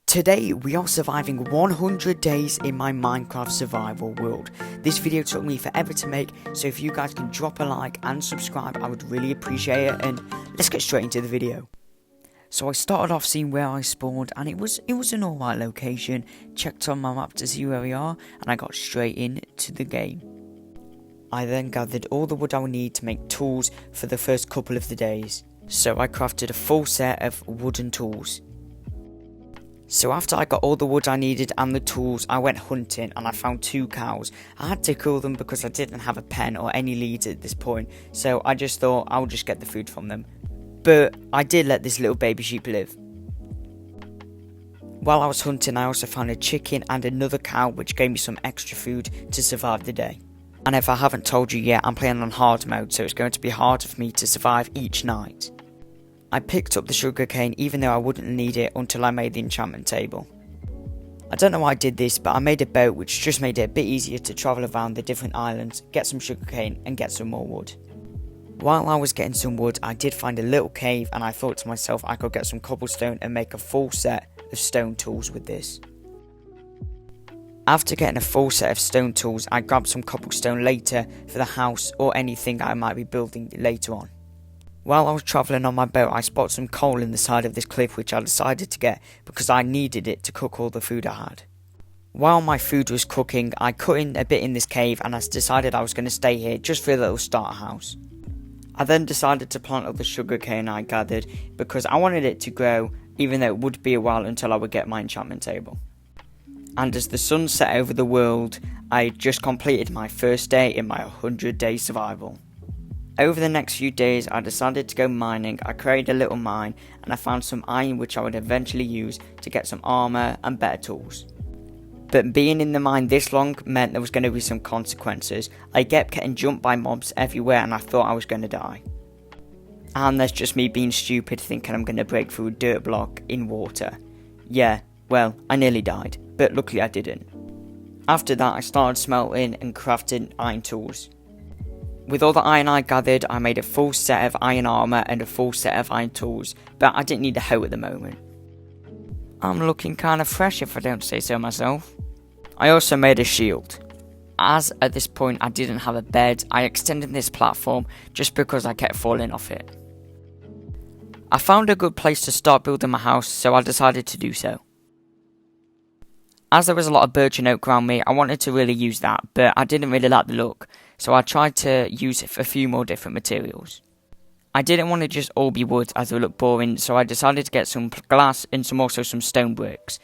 Today we are surviving 100 days in my Minecraft survival world. This video took me forever to make, so if you guys can drop a like and subscribe, I would really appreciate it, and let's get straight into the video. So I started off seeing where I spawned, and it was an alright location. Checked on my map to see where we are, and I got straight into the game. I then gathered all the wood I would need to make tools for the first couple of the days. So I crafted a full set of wooden tools. So after I got all the wood I needed and the tools, I went hunting and I found 2 cows. I had to kill them because I didn't have a pen or any leads at this point, so I just thought I'll just get the food from them. But I did let this little baby sheep live. While I was hunting, I also found a chicken and another cow, which gave me some extra food to survive the day. And if I haven't told you yet, I'm playing on hard mode, so it's going to be harder for me to survive each night. I picked up the sugarcane even though I wouldn't need it until I made the enchantment table. I don't know why I did this, but I made a boat which just made it a bit easier to travel around the different islands, get some sugarcane and get some more wood. While I was getting some wood, I did find a little cave and I thought to myself I could get some cobblestone and make a full set of stone tools with this. After getting a full set of stone tools, I grabbed some cobblestone later for the house or anything I might be building later on. While I was travelling on my boat, I spotted some coal in the side of this cliff which I decided to get because I needed it to cook all the food I had. While my food was cooking, I cut in a bit in this cave and I decided I was going to stay here just for a little starter house. I then decided to plant all the sugarcane I gathered because I wanted it to grow, even though it would be a while until I would get my enchantment table. And as the sun set over the world, I just completed my first day in my 100-day survival. Over the next few days, I decided to go mining. I created a little mine and I found some iron which I would eventually use to get some armor and better tools. But being in the mine this long meant there was going to be some consequences. I kept getting jumped by mobs everywhere and I thought I was going to die. And that's just me being stupid, thinking I'm going to break through a dirt block in water. Yeah, well, I nearly died, but luckily I didn't. After that, I started smelting and crafting iron tools. With all the iron I gathered, I made a full set of iron armor and a full set of iron tools, but I didn't need a hoe at the moment. I'm looking kinda fresh if I don't say so myself. I also made a shield. As at this point I didn't have a bed, I extended this platform just because I kept falling off it. I found a good place to start building my house, so I decided to do so. As there was a lot of birch and oak around me, I wanted to really use that, but I didn't really like the look, so I tried to use a few more different materials. I didn't want to just all be wood as it would look boring, so I decided to get some glass and some stone bricks.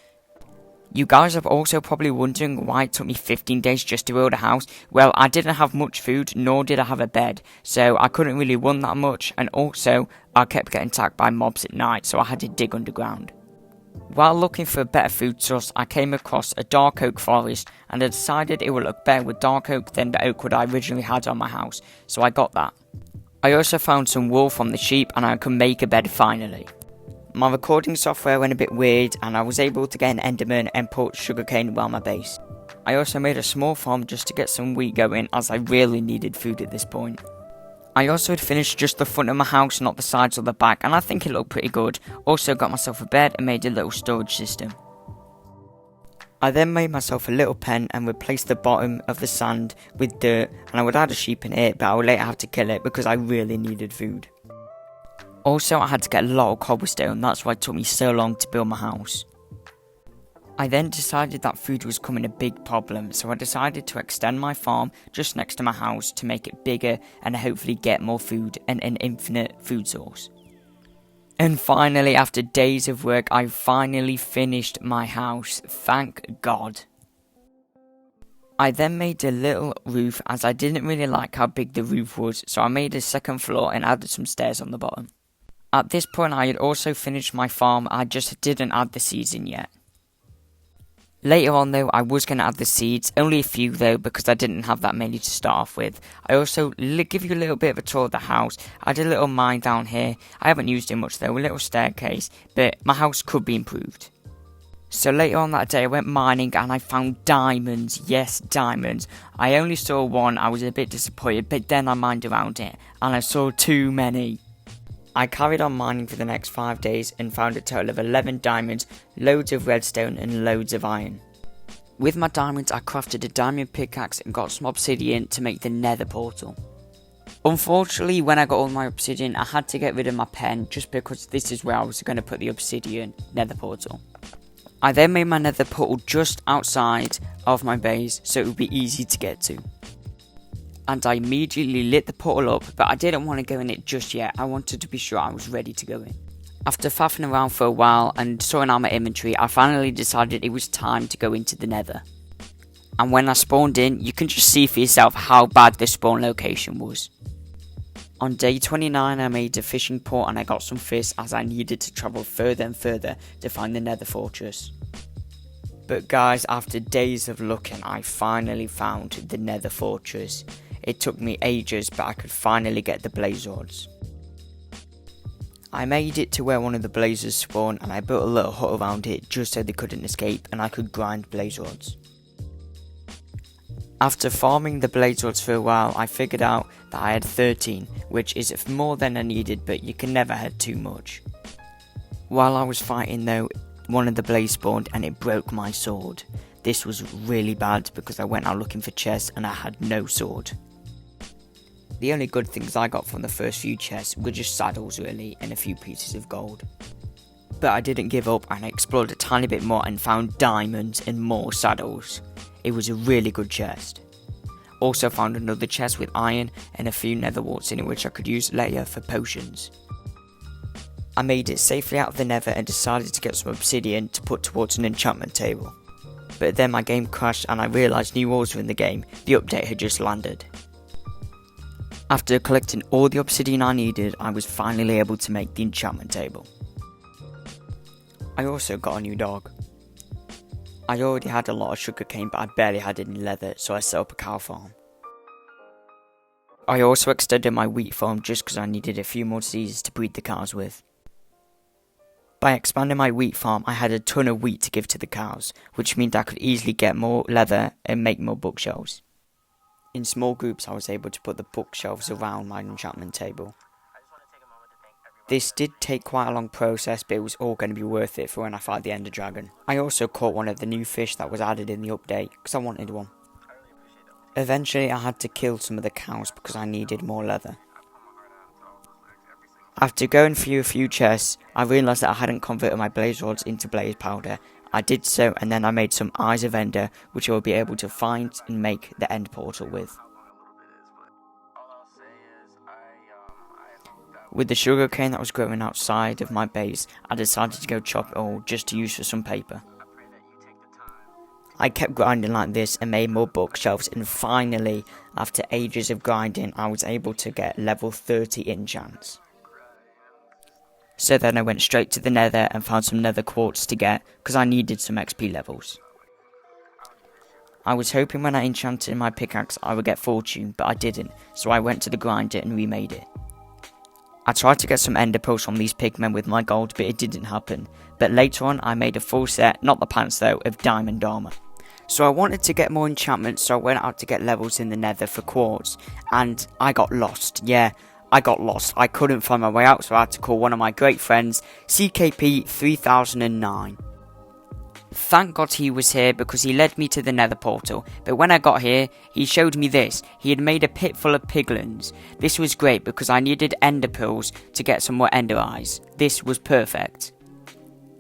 You guys are also probably wondering why it took me 15 days just to build a house. Well, I didn't have much food, nor did I have a bed, so I couldn't really run that much, and also I kept getting attacked by mobs at night, so I had to dig underground. While looking for a better food source, I came across a dark oak forest and I decided it would look better with dark oak than the oak wood I originally had on my house, so I got that. I also found some wool from the sheep and I could make a bed finally. My recording software went a bit weird and I was able to get an enderman and put sugarcane around my base. I also made a small farm just to get some wheat going as I really needed food at this point. I also had finished just the front of my house, not the sides or the back, and I think it looked pretty good. Also got myself a bed and made a little storage system. I then made myself a little pen and replaced the bottom of the sand with dirt, and I would add a sheep in it, but I would later have to kill it because I really needed food. Also, I had to get a lot of cobblestone, that's why it took me so long to build my house. I then decided that food was becoming a big problem, so I decided to extend my farm just next to my house to make it bigger and hopefully get more food and an infinite food source. And finally, after days of work, I finally finished my house, thank God. I then made a little roof as I didn't really like how big the roof was, so I made a second floor and added some stairs on the bottom. At this point I had also finished my farm, I just didn't add the seeds in yet. Later on though, I was going to add the seeds, only a few though because I didn't have that many to start off with. I also give you a little bit of a tour of the house. I had a little mine down here, I haven't used it much though, a little staircase, but my house could be improved. So later on that day I went mining and I found diamonds, yes diamonds. I only saw one, I was a bit disappointed, but then I mined around it and I saw too many. I carried on mining for the next 5 days and found a total of 11 diamonds, loads of redstone and loads of iron. With my diamonds I crafted a diamond pickaxe and got some obsidian to make the nether portal. Unfortunately, when I got all my obsidian I had to get rid of my pen just because this is where I was going to put the obsidian nether portal. I then made my nether portal just outside of my base so it would be easy to get to. And I immediately lit the portal up, but I didn't want to go in it just yet. I wanted to be sure I was ready to go in. After faffing around for a while and sorting out my inventory, I finally decided it was time to go into the nether. And when I spawned in, you can just see for yourself how bad this spawn location was. On day 29 I made a fishing port and I got some fish as I needed to travel further and further to find the nether fortress. But guys, after days of looking I finally found the nether fortress. It took me ages, but I could finally get the blaze rods. I made it to where one of the blazers spawned and I built a little hut around it just so they couldn't escape and I could grind blaze rods. After farming the blaze rods for a while, I figured out that I had 13, which is more than I needed, but you can never have too much. While I was fighting though, one of the blaze spawned and it broke my sword. This was really bad because I went out looking for chests and I had no sword. The only good things I got from the first few chests were just saddles really and a few pieces of gold. But I didn't give up and I explored a tiny bit more and found diamonds and more saddles. It was a really good chest. Also found another chest with iron and a few nether warts in it which I could use later for potions. I made it safely out of the nether and decided to get some obsidian to put towards an enchantment table. But then my game crashed and I realised new walls were in the game. The update had just landed. After collecting all the obsidian I needed, I was finally able to make the enchantment table. I also got a new dog. I already had a lot of sugarcane but I barely had any leather, so I set up a cow farm. I also extended my wheat farm just because I needed a few more seeds to breed the cows with. By expanding my wheat farm, I had a ton of wheat to give to the cows, which meant I could easily get more leather and make more bookshelves. In small groups I was able to put the bookshelves around my enchantment table. This did take quite a long process, but it was all going to be worth it for when I fight the Ender Dragon. I also caught one of the new fish that was added in the update, because I wanted one. Eventually I had to kill some of the cows because I needed more leather. After going through a few chests, I realised that I hadn't converted my blaze rods into blaze powder. I did so and then I made some Eyes of Ender, which I will be able to find and make the end portal with. With the sugarcane that was growing outside of my base, I decided to go chop it all just to use for some paper. I kept grinding like this and made more bookshelves, and finally, after ages of grinding, I was able to get level 30 enchants. So then I went straight to the nether and found some nether quartz to get, because I needed some XP levels. I was hoping when I enchanted my pickaxe I would get fortune, but I didn't, so I went to the grinder and remade it. I tried to get some ender pearls from these pigmen with my gold, but it didn't happen. But later on I made a full set, not the pants though, of diamond armor. So I wanted to get more enchantments, so I went out to get levels in the nether for quartz, and I got lost. Yeah, I got lost. I couldn't find my way out, so I had to call one of my great friends, CKP 3009. Thank God he was here because he led me to the nether portal, but when I got here, he showed me this. He had made a pit full of piglins. This was great because I needed ender pearls to get some more ender eyes. This was perfect.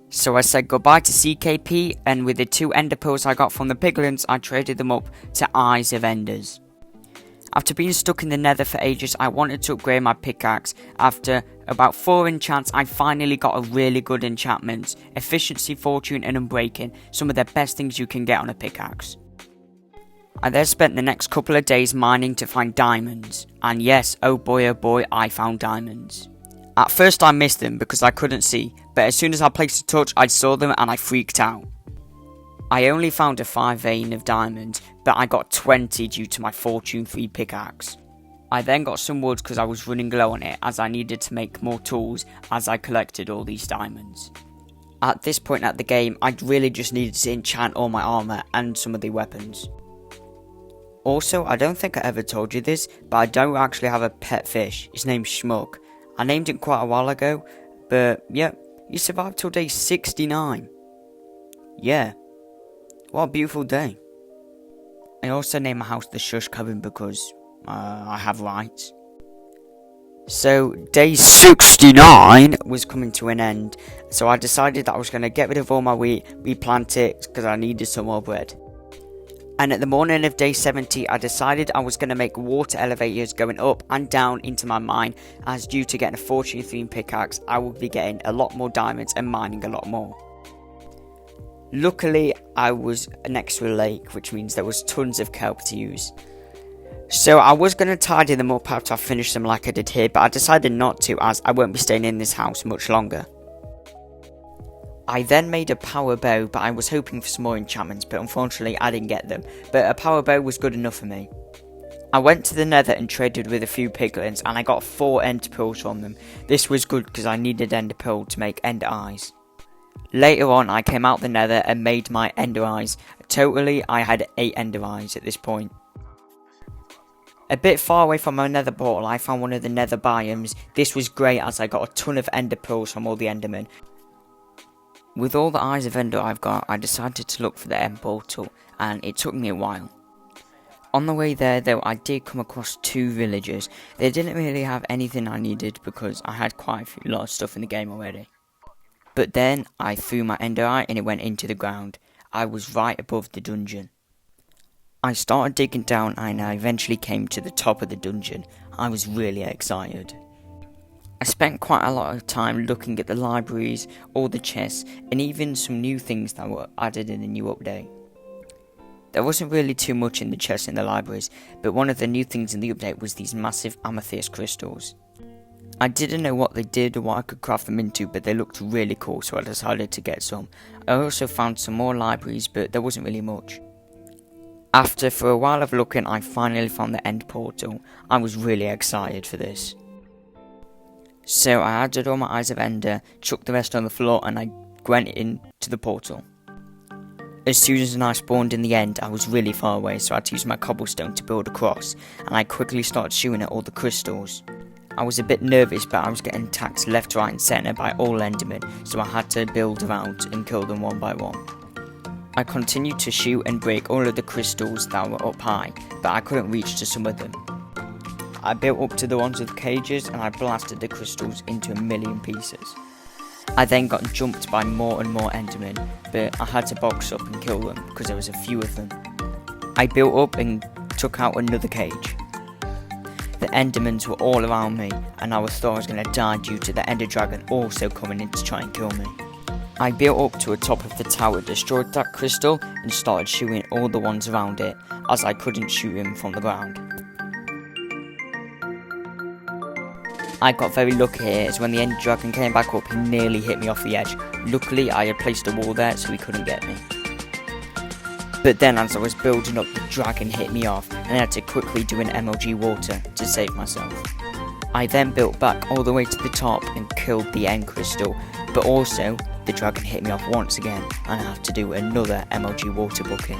So I said goodbye to CKP, and with the 2 ender pearls I got from the piglins, I traded them up to Eyes of Enders. After being stuck in the nether for ages, I wanted to upgrade my pickaxe. After about 4 enchants, I finally got a really good enchantment. Efficiency, fortune and unbreaking, some of the best things you can get on a pickaxe. I then spent the next couple of days mining to find diamonds. And yes, oh boy, I found diamonds. At first I missed them because I couldn't see, but as soon as I placed a torch I saw them and I freaked out. I only found a 5 vein of diamonds, but I got 20 due to my fortune 3 pickaxe. I then got some wood because I was running low on it, as I needed to make more tools as I collected all these diamonds. At this point at the game, I really just needed to enchant all my armour and some of the weapons. Also, I don't think I ever told you this, but I don't actually have a pet fish. His name's Schmuck. I named it quite a while ago, but yeah, you survived till day 69. Yeah, what a beautiful day. I also named my house the Shush Cabin because I have rights. So, day 69 was coming to an end, so I decided that I was going to get rid of all my wheat, replant it, because I needed some more bread. And at the morning of day 70, I decided I was going to make water elevators going up and down into my mine, as due to getting a Fortune 3 pickaxe, I will be getting a lot more diamonds and mining a lot more. Luckily, I was next to a lake, which means there was tons of kelp to use. So I was going to tidy them up after I finished them like I did here, but I decided not to, as I won't be staying in this house much longer. I then made a power bow, but I was hoping for some more enchantments, but unfortunately I didn't get them. But a power bow was good enough for me. I went to the nether and traded with a few piglins, and I got 4 ender pearls from them. This was good because I needed ender pearl to make ender eyes. Later on I came out the nether and made my ender eyes. Totally I had 8 ender eyes at this point. A bit far away from my nether portal, I found one of the nether biomes. This was great as I got a ton of ender pearls from all the endermen. With all the eyes of ender I've got, I decided to look for the end portal, and it took me a while. On the way there though, I did come across 2 villagers. They didn't really have anything I needed because I had quite a lot of stuff in the game already. But then I threw my ender eye and it went into the ground. I was right above the dungeon. I started digging down and I eventually came to the top of the dungeon. I was really excited. I spent quite a lot of time looking at the libraries, all the chests, and even some new things that were added in the new update. There wasn't really too much in the chests in the libraries, but one of the new things in the update was these massive amethyst crystals. I didn't know what they did or what I could craft them into, but they looked really cool, so I decided to get some. I also found some more libraries, but there wasn't really much. After for a while of looking, I finally found the end portal. I was really excited for this. So I added all my eyes of ender, chucked the rest on the floor, and I went into the portal. As soon as I spawned in the end, I was really far away, so I had to use my cobblestone to build a cross, and I quickly started shooting at all the crystals. I was a bit nervous, but I was getting attacked left, right and centre by all endermen, so I had to build around and kill them one by one. I continued to shoot and break all of the crystals that were up high, but I couldn't reach to some of them. I built up to the ones with the cages and I blasted the crystals into a million pieces. I then got jumped by more and more endermen, but I had to box up and kill them because there was a few of them. I built up and took out another cage. The endermans were all around me and I thought I was going to die due to the ender dragon also coming in to try and kill me. I built up to the top of the tower, destroyed that crystal and started shooting all the ones around it, as I couldn't shoot him from the ground. I got very lucky here, as when the ender dragon came back up he nearly hit me off the edge. Luckily I had placed a wall there so he couldn't get me. But then as I was building up, the dragon hit me off and I had to quickly do an MLG water to save myself. I then built back all the way to the top and killed the end crystal, but also the dragon hit me off once again and I have to do another MLG water bucket.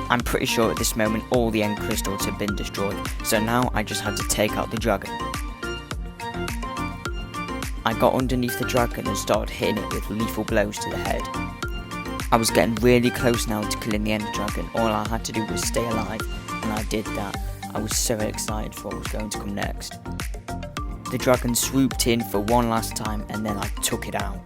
I'm pretty sure at this moment all the end crystals have been destroyed, so now I just had to take out the dragon. I got underneath the dragon and started hitting it with lethal blows to the head. I was getting really close now to killing the ender dragon. All I had to do was stay alive, and I did that. I was so excited for what was going to come next. The dragon swooped in for one last time and then I took it out.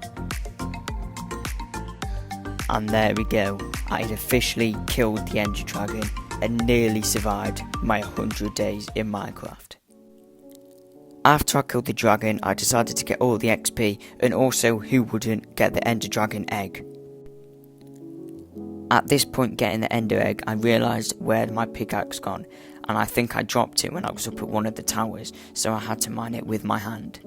And there we go, I had officially killed the ender dragon and nearly survived my 100 days in Minecraft. After I killed the dragon, I decided to get all the XP, and also who wouldn't get the ender dragon egg. At this point getting the ender egg, I realised where my pickaxe gone, and I think I dropped it when I was up at one of the towers, so I had to mine it with my hand.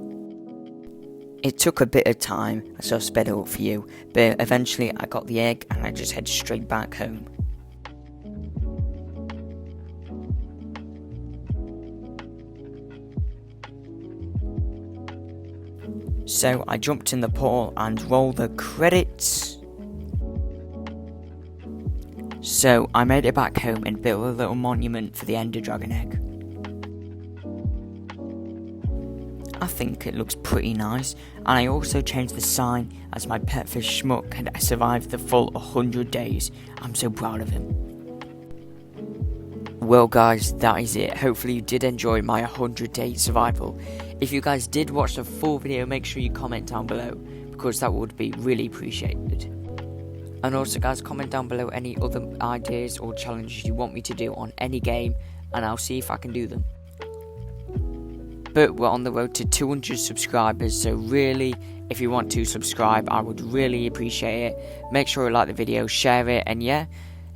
It took a bit of time, so I've sped it up for you, but eventually I got the egg and I just headed straight back home. So I jumped in the portal and roll the credits. So I made it back home and built a little monument for the Ender Dragon egg. I think it looks pretty nice, and I also changed the sign as my pet fish Schmuck had survived the full 100 days. I'm so proud of him. Well guys, that is it. Hopefully you did enjoy my 100-day survival. If you guys did watch the full video, make sure you comment down below, because that would be really appreciated. And also guys, comment down below any other ideas or challenges you want me to do on any game, and I'll see if I can do them. But we're on the road to 200 subscribers, so really, if you want to subscribe, I would really appreciate it. Make sure you like the video, share it, and yeah,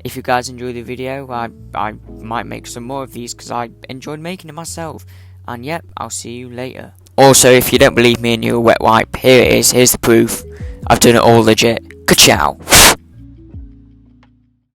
if you guys enjoy the video, I might make some more of these because I enjoyed making it myself. And yep, I'll see you later. Also, if you don't believe me and you're a wet wipe, here it is, here's the proof. I've done it all legit. Ka-chow!